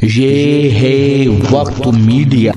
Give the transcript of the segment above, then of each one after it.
ये है वक्त मीडिया।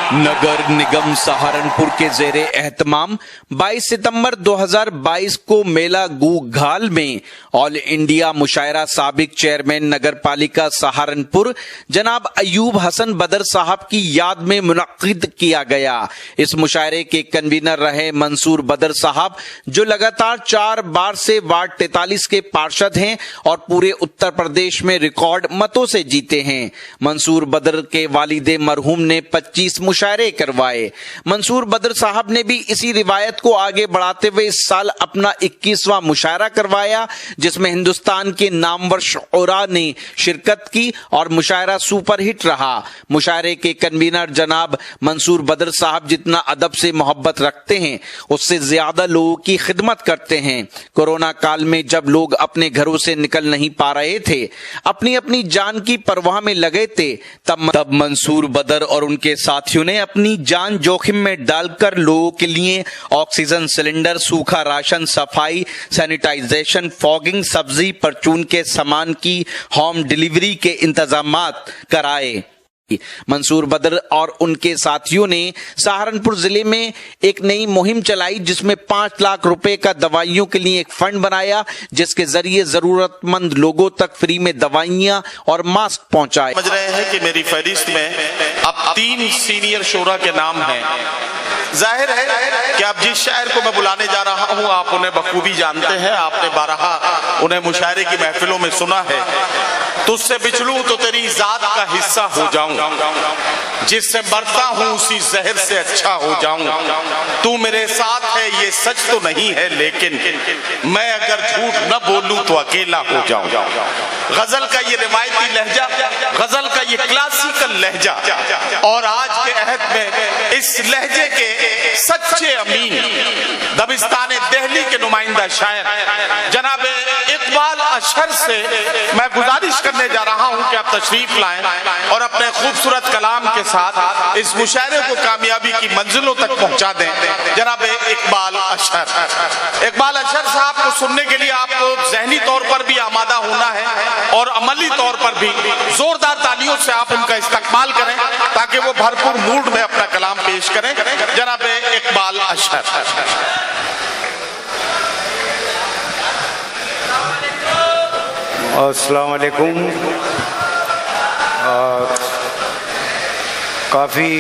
नगर निगम सहारनपुर के जेरे एहतमाम 22 सितंबर 2022 को मेला गूघाल में ऑल इंडिया मुशायरा साबिक चेयरमैन नगर पालिका सहारनपुर जनाब अयूब हसन बदर साहब की याद में मुनक्किद किया गया। इस मुशायरे के कन्वीनर रहे मंसूर बदर साहब, जो लगातार 4 बार से वार्ड 43 के पार्षद हैं और पूरे उत्तर प्रदेश में रिकॉर्ड मतों से जीते हैं। मंसूर बदर के वालिदे मरहूम ने 25 मुशायरे करवाए। मंसूर बदर साहब ने भी इसी रिवायत को आगे बढ़ाते हुए इस साल अपना 21वां मुशायरा करवाया, जिसमें हिंदुस्तान के नामवर शुरा ने शिरकत की और मुशायरा सुपरहिट रहा। मुशायरे के कन्वीनर जनाब मंसूर बदर साहब जितना अदब से मोहब्बत रखते हैं, उससे ज्यादा लोगों की खिदमत करते हैं। कोरोना काल में जब लोग अपने घरों से निकल नहीं पा रहे थे, अपनी अपनी जान की परवाह में लगे थे, तब मंसूर बदर और उनके साथियों ने अपनी जान जोखिम में डालकर लोगों के लिए ऑक्सीजन सिलेंडर, सूखा राशन, सफाई, सैनिटाइजेशन, फॉगिंग, सब्जी, परचून के सामान की होम डिलीवरी के इंतजामात कराए। मंसूर बदर और उनके साथियों ने सहारनपुर जिले में एक नई मुहिम चलाई, जिसमें 5 लाख रुपए का दवाइयों के लिए एक फंड बनाया, जिसके जरिए जरूरतमंद लोगों तक फ्री में दवाइयां और मास्क पहुंचाए। समझ रहे हैं कि मेरी फहरिस्त में अब 3 सीनियर शोरा के नाम हैं। जाहिर है कि अब जिस शायर को मैं बुलाने जा रहा हूं, आप उन्हें बखूबी जानते हैं, आपने बारहा उन्हें मुशायरे की महफिलों में सुना है। तुझसे बिछड़ूं तो तेरी जात का हिस्सा हो जाऊं, जिससे मरता हूं उसी जहर से अच्छा हो जाऊं। तू मेरे साथ है ये सच तो नहीं है, लेकिन मैं अगर झूठ न बोलूं तो अकेला हो जाऊं। गजल का ये रिवायती लहजा, गजल का ये क्लासिकल लहजा, और आज के अहद में इस लहजे के सच्चे अमीन दबिस्तान दिल्ली के नुमाइंदा शायर जनाब इकबाल अशर से मैं गुजारिश करने जा रहा हूं कि आप तशरीफ लाएं और अपने खूबसूरत कलाम के साथ इस मुशायरे को कामयाबी की मंजिलों तक पहुंचा दें। जनाब इकबाल अशर साहब को सुनने के लिए आपको ज़हनी तौर पर भी आमादा होना है और अमली तौर पर भी जोरदार तालियों से आप उनका इस्तकबाल करें, ताकि वो भरपूर मूड में अपना कलाम पेश करें। जनाब इकबाल अशर। अस्सलाम वालेकुम। काफ़ी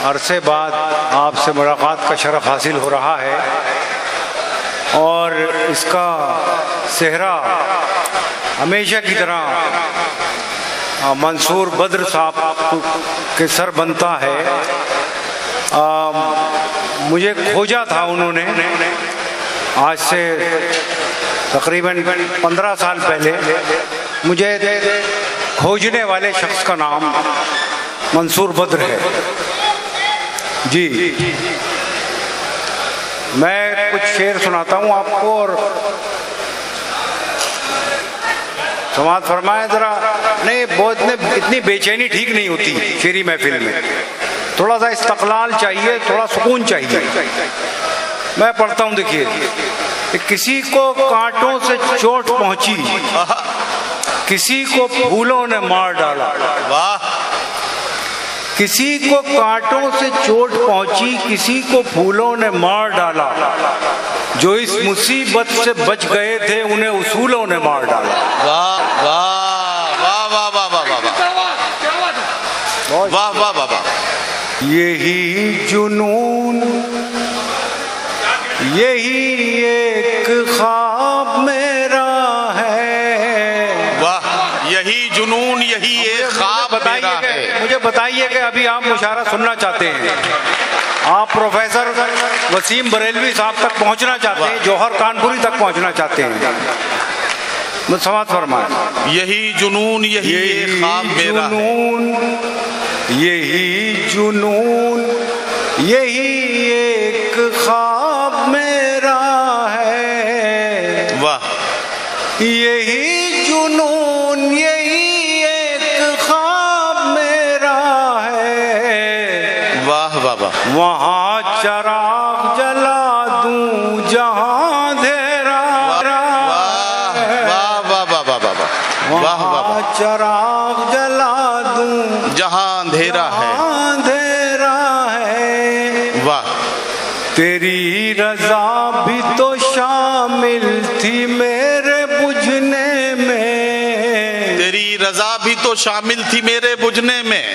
अरसे बाद आपसे मुलाकात का शरफ हासिल हो रहा है और इसका सेहरा हमेशा की तरह मंसूर बद्र साहब के सर बनता है। मुझे खोजा था उन्होंने आज से तकरीबन 15 साल पहले। मुझे खोजने वाले शख्स का नाम मंसूर बद्र है जी। मैं कुछ शेर सुनाता हूँ आपको और समाज फरमाए जरा। नहीं, बहुत इतनी बेचैनी ठीक नहीं होती शेरी महफिल में, थोड़ा सा इस्तक़लाल चाहिए, थोड़ा सुकून चाहिए। मैं पढ़ता हूँ, देखिए। किसी को कांटों से चोट पहुंची, किसी को फूलों ने मार डाला। वाह। किसी को कांटों से चोट पहुंची, किसी को फूलों ने मार डाला। जो इस मुसीबत से बच गए थे, उन्हें उसूलों ने मार डाला। वाह वाह वाह वाह वाह वाह वाह वाह वाह वाह। यही जुनून, यही एक ख्वाब मेरा है। वाह, यही जुनून, यही एक ख्वाब मेरा है। मुझे बताइए कि अभी आप मुशायरा सुनना चाहते हैं, आप प्रोफेसर वसीम बरेलवी साहब तक पहुंचना चाहते हैं, जौहर कानपुरी तक पहुंचना चाहते हैं, समाज फरमाए। यही जुनून, यही एक ख्वाब मेरा है। यही जुनून, यही एक ख्वाब मेरा है। वाह। यही जुनून, यही एक ख्वाब मेरा है। वाह वाह वाह। वहाँ चराग जला दूं जहाँ अंधेरा। वाह वाह वाह वाह वाह वाह। वहाँ चराग जला अंधेरा है। अंधेरा है। वाह। तेरी रजा भी तो शामिल थी मेरे बुझने में। तेरी रजा भी तो शामिल थी मेरे बुझने में।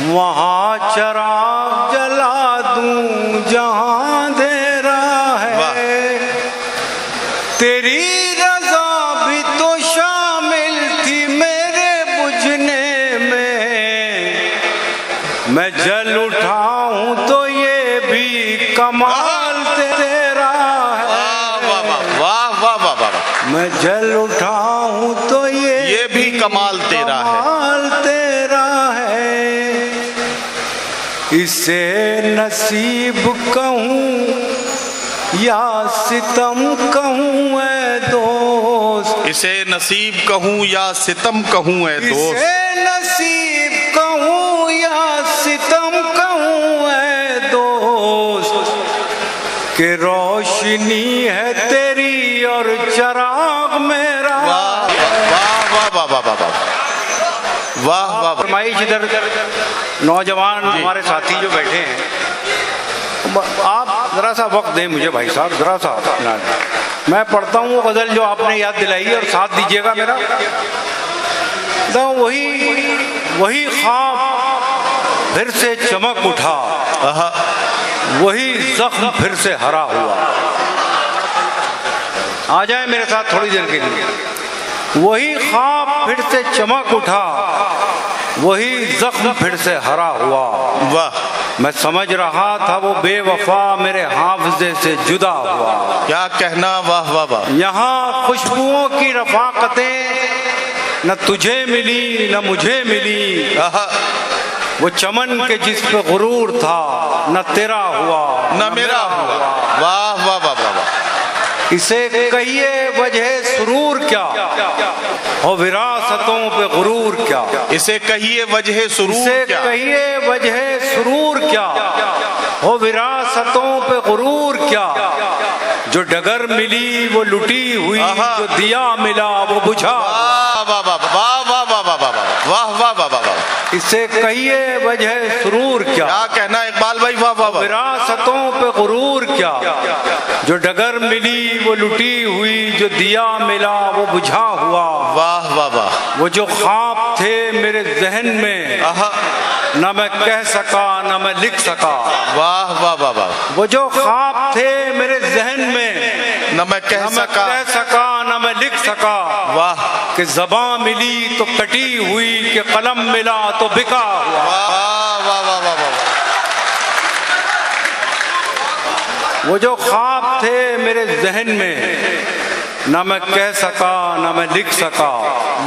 वहाँ चराग जला दूं जहाँ अंधेरा है। तेरी रजा भी तो शामिल थी मेरे बुझने में। मैं जल उठाऊं तो ये भी कमाल तेरा है। वाह वाह वाह वाह वाह। मैं जल उठाऊं तो ये भी कमाल तेरा है। कमाल तेरा है। इसे नसीब कहूँ या सितम कहूँ ऐ दोस्त। इसे नसीब कहूँ या सितम कहूँ ऐ दोस्त। इसे नसीब कहूँ या सितम कहूँ ऐ दोस्त। कि रोशनी है तेरी और चराग मेरा। वाह वाह वाह वाह वाह वाह वाह। फरमाइश इधर नौजवान हमारे साथी जो बैठे हैं, आप जरा सा वक्त दें मुझे भाई साहब, जरा सा। मैं पढ़ता हूँ वो गजल जो आपने याद दिलाई है और साथ दीजिएगा मेरा। तो वही ख्वाब फिर से चमक उठा, वही जख्म फिर से हरा हुआ। आ जाए मेरे साथ थोड़ी देर के लिए। वही ख्वाब फिर से चमक उठा, वही जख्म फिर से हरा हुआ। वाह। मैं समझ रहा था वो बेवफा मेरे हाफिजे से जुदा हुआ। क्या कहना, वाह वाह वाह। यहाँ खुशबुओं की रफाकतें न तुझे मिली न मुझे मिली। वो चमन के जिस पे गुरूर था न तेरा हुआ न मेरा हुआ। वाह वाह वाह वाह। इसे कहिए वजह सुरूर क्या हो विरासतों पे गुरूर क्या। इसे कहिए वजह सुरूर इसे क्या। कहिए वजह सुरूर क्या हो विरासतों पे गुरूर क्या। जो डगर मिली वो लुटी हुई, जो दिया मिला वो बुझा। वाह वाह वाह वाह वाह वाह वाह वाह वाह वाह वाह। इसे कहिए वजह सुरूर क्या कहना इकबाल भाई, वाह वाह। विरासतों पे गुरूर क्या। जो डगर मिली वो लुटी हुई, जो दिया मिला वो बुझा हुआ। वाह वाह वाह। वो जो ख्वाब थे मेरे जहन में न मैं कह सका न मैं लिख सका। वाह वाह वाह वाह। वो जो ख्वाब थे मेरे जहन में न मैं कह सका न मैं लिख सका। वाह। कि ज़बां मिली तो कटी हुई, कि कलम मिला तो बिका हुआ। वाह वाह वाह वाह वाह। वो जो ख्वाब थे मेरे जहन में न मैं कह सका न मैं लिख सका।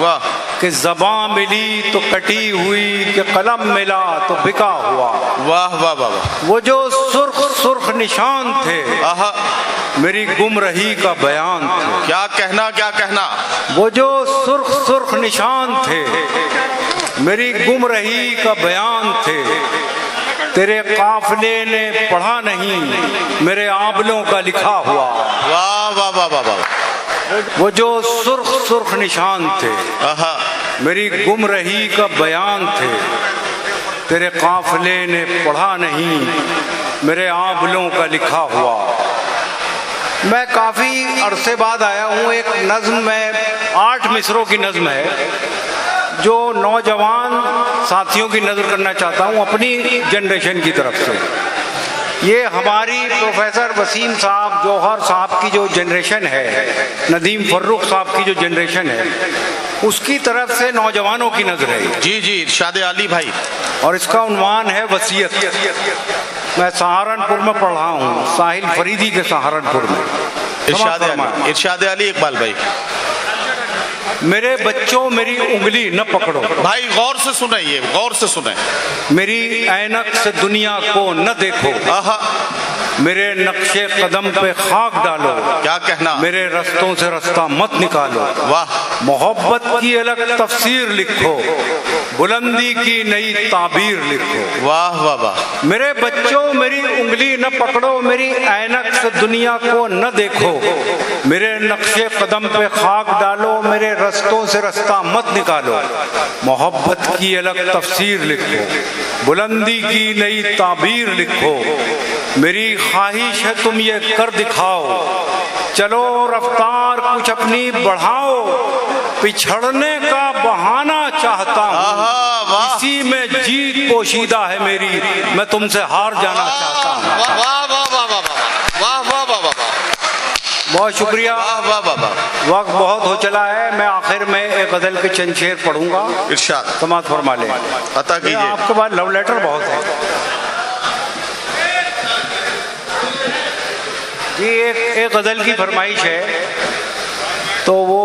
वाह। कि ज़बां मिली तो कटी हुई, कि कलम मिला तो बिका हुआ। वाह वाह वाह। वो जो सुर्ख सुर्ख निशान थे मेरी गुमरही का बयान थे। क्या कहना, क्या कहना। वो जो सुर्ख सुर्ख निशान थे मेरी गुमरही का बयान थे। तेरे काफिले ने पढ़ा नहीं मेरे आंबलों का लिखा हुआ। वाह वाह वाह वाह वाह। वो जो सुर्ख सुर्ख निशान थे मेरी गुमरही का बयान थे। तेरे काफिले ने पढ़ा नहीं मेरे आंबलों का लिखा हुआ। मैं काफ़ी अरसे बाद आया हूँ। एक नज़्म में 8 मिसरों की नज़्म है जो नौजवान साथियों की नज़र करना चाहता हूँ अपनी जनरेशन की तरफ से। ये हमारी प्रोफेसर वसीम साहब जौहर साहब की जो जनरेशन है, नदीम फर्रुख साहब की जो जनरेशन है, उसकी तरफ से नौजवानों की नज़र है। जी जी, इरशाद अली भाई। और इसका उन्वान है वसीयत। मैं सहारनपुर में पढ़ा हूँ, साहिल फरीदी के सहारनपुर में। इरशाद अली इकबाल भाई। मेरे बच्चों मेरी उंगली न पकड़ो। भाई गौर से सुने, ये गौर से सुने। मेरी ऐनक से दुनिया को न देखो। मेरे नक्शे कदम पे खाक डालो। क्या कहना। मेरे रस्तों से रास्ता मत निकालो। वाह। मोहब्बत की अलग तफसीर लिखो, बुलंदी की नई ताबीर लिखो। वाह वाह वाह। मेरे बच्चों मेरी उंगली न पकड़ो, मेरी ऐनक से दुनिया को न देखो, मेरे नक्शे कदम पे खाक डालो, मेरे रस्तों से रास्ता मत निकालो, मोहब्बत की अलग तफसीर लिखो, बुलंदी की नई ताबीर लिखो, मेरी ख्वाहिश है तुम ये कर दिखाओ, चलो रफ्तार कुछ अपनी बढ़ाओ, पिछड़ने का बहाना चाहता हूँ, इसी में जीत पोशीदा है मेरी, मैं तुमसे हार जाना चाहता हूँ। वाह वाह वाह वाह वाह वाह वाह वाह वाह। बहुत शुक्रिया। वाह वाह वाह वाह। वक्त बहुत हो चला है, मैं आखिर में एक गजल के चंद शेर पढ़ूंगा, इरशाद समात फरमा ले। अता कीजिए। आपके पास लव लेटर बहुत है जी। एक गजल की फरमाइश है तो वो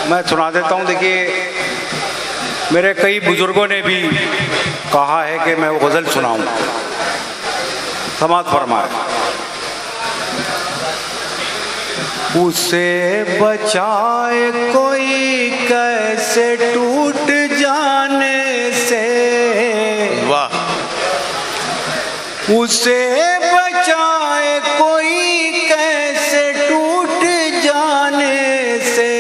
मैं सुना देता हूँ। देखिए मेरे कई बुजुर्गों ने भी कहा है कि मैं वो गजल सुनाऊं, समात फरमाए। उसे बचाए कोई कैसे टूट जाने से, वाह। उसे बचाए कोई कैसे टूट जाने से,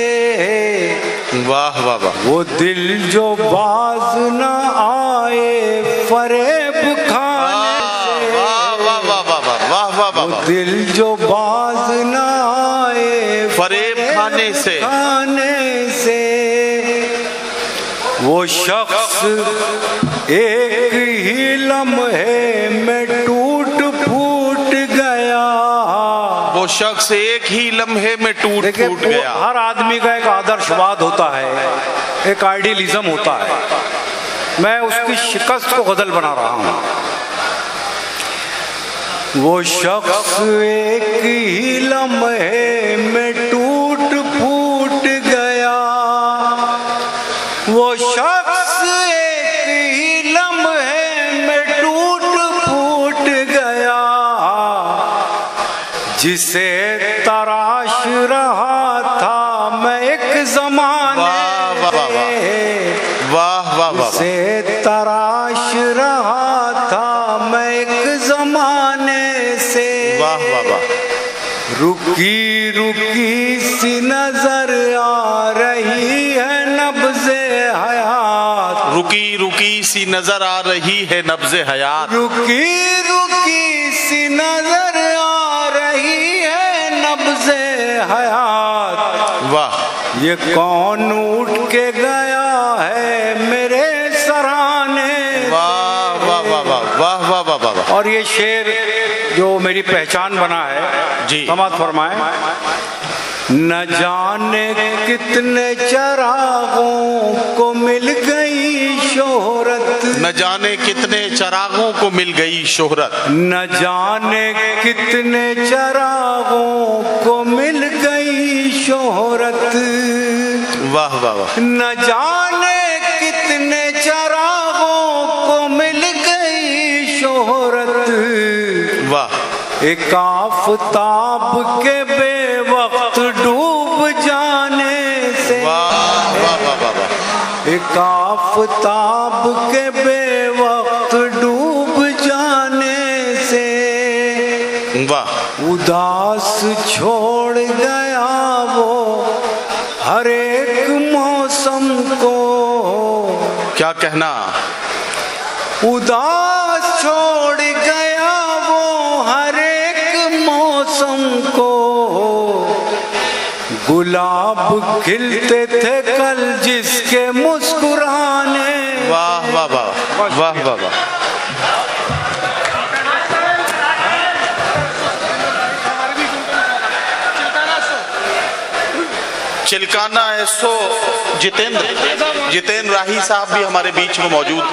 वाह वाह वाह। वो दिल जो बाज न आए फरेब खाने से, वाह वाह वाह वाह वाह वाह वाह वाह। वो दिल जो बाज न आए फरेब खाने से, वो शख्स एक ही लम्हे में टूट फूट गया। वो शख्स एक ही लम्हे में टूट देखिए फूट गया। हर आदमी का एक आदर्शवाद होता है, एक आइडियलिज्म होता है, मैं उसकी शिकस्त को गजल बना रहा हूं। वो शख्स एक ही लम्हे में टूट फूट गया, वो शख्स एक ही लम्हे में टूट फूट गया, जिसे तराश रहा था मैं एक जमाने में, वाह वाह वाह। से तराश रहा था मैं एक जमाने से। वाह वाह वाह। रुकी रुकी सी नजर आ रही है नब्ज़े हयात, रुकी रुकी सी नजर आ रही है नब्ज़े हयात, रुकी रुकी सी नजर आ रही है नब्ज़े हयात। वाह। ये कौन उठ के गया है मेरे सराने। वाह वाह वाह वाह वाह वाह वाह वाह। और ये शेर जो मेरी पहचान बना है जी, समात फरमाए। न जाने कितने चरागों को मिल गई शोहरत, न जाने कितने चरागों को मिल गई शोहरत, न जाने कितने चरागों को मिल गई शोहरत। वाह वाह वाह। न जाने कितने चरागों को मिल गई शोहरत। वाह। एक आफताब के बेवक्त डूब जाने से, वाह वाह वाह वाह वाह। एक आफताब के बेवक्त डूब जाने से, वाह। उदास छोड़ गया वो हर एक मौसम को। क्या कहना। उदास छोड़ गया वो हर एक मौसम को, गुलाब खिलते थे कल जिसके मुस्कुराने। वाह वाह वाह वाह वाह वाह। चिलकाना ऐसो जितेंद्र राही साहब भी हमारे बीच में मौजूद,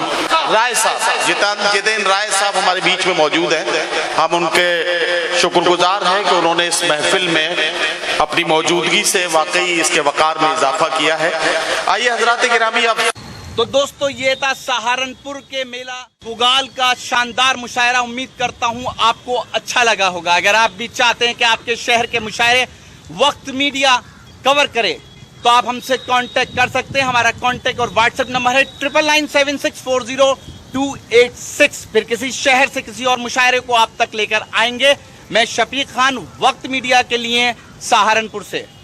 राय साहब जितेंद्र राय साहब हमारे बीच में मौजूद हैं। हम उनके शुक्रगुजार हैं कि उन्होंने इस महफिल में अपनी मौजूदगी से वाकई इसके वकार में इजाफा किया है। आइए हजरात गिरामी अब। तो दोस्तों ये था सहारनपुर के मेला गुगाल का शानदार मुशायरा। उम्मीद करता हूँ आपको अच्छा लगा होगा। अगर आप भी चाहते हैं कि आपके शहर के मुशायरे वक्त मीडिया कवर करे तो आप हमसे कांटेक्ट कर सकते हैं। हमारा कांटेक्ट और व्हाट्सएप नंबर है 9997640286। फिर किसी शहर से किसी और मुशायरे को आप तक लेकर आएंगे। मैं शफीक खान, वक्त मीडिया के लिए सहारनपुर से।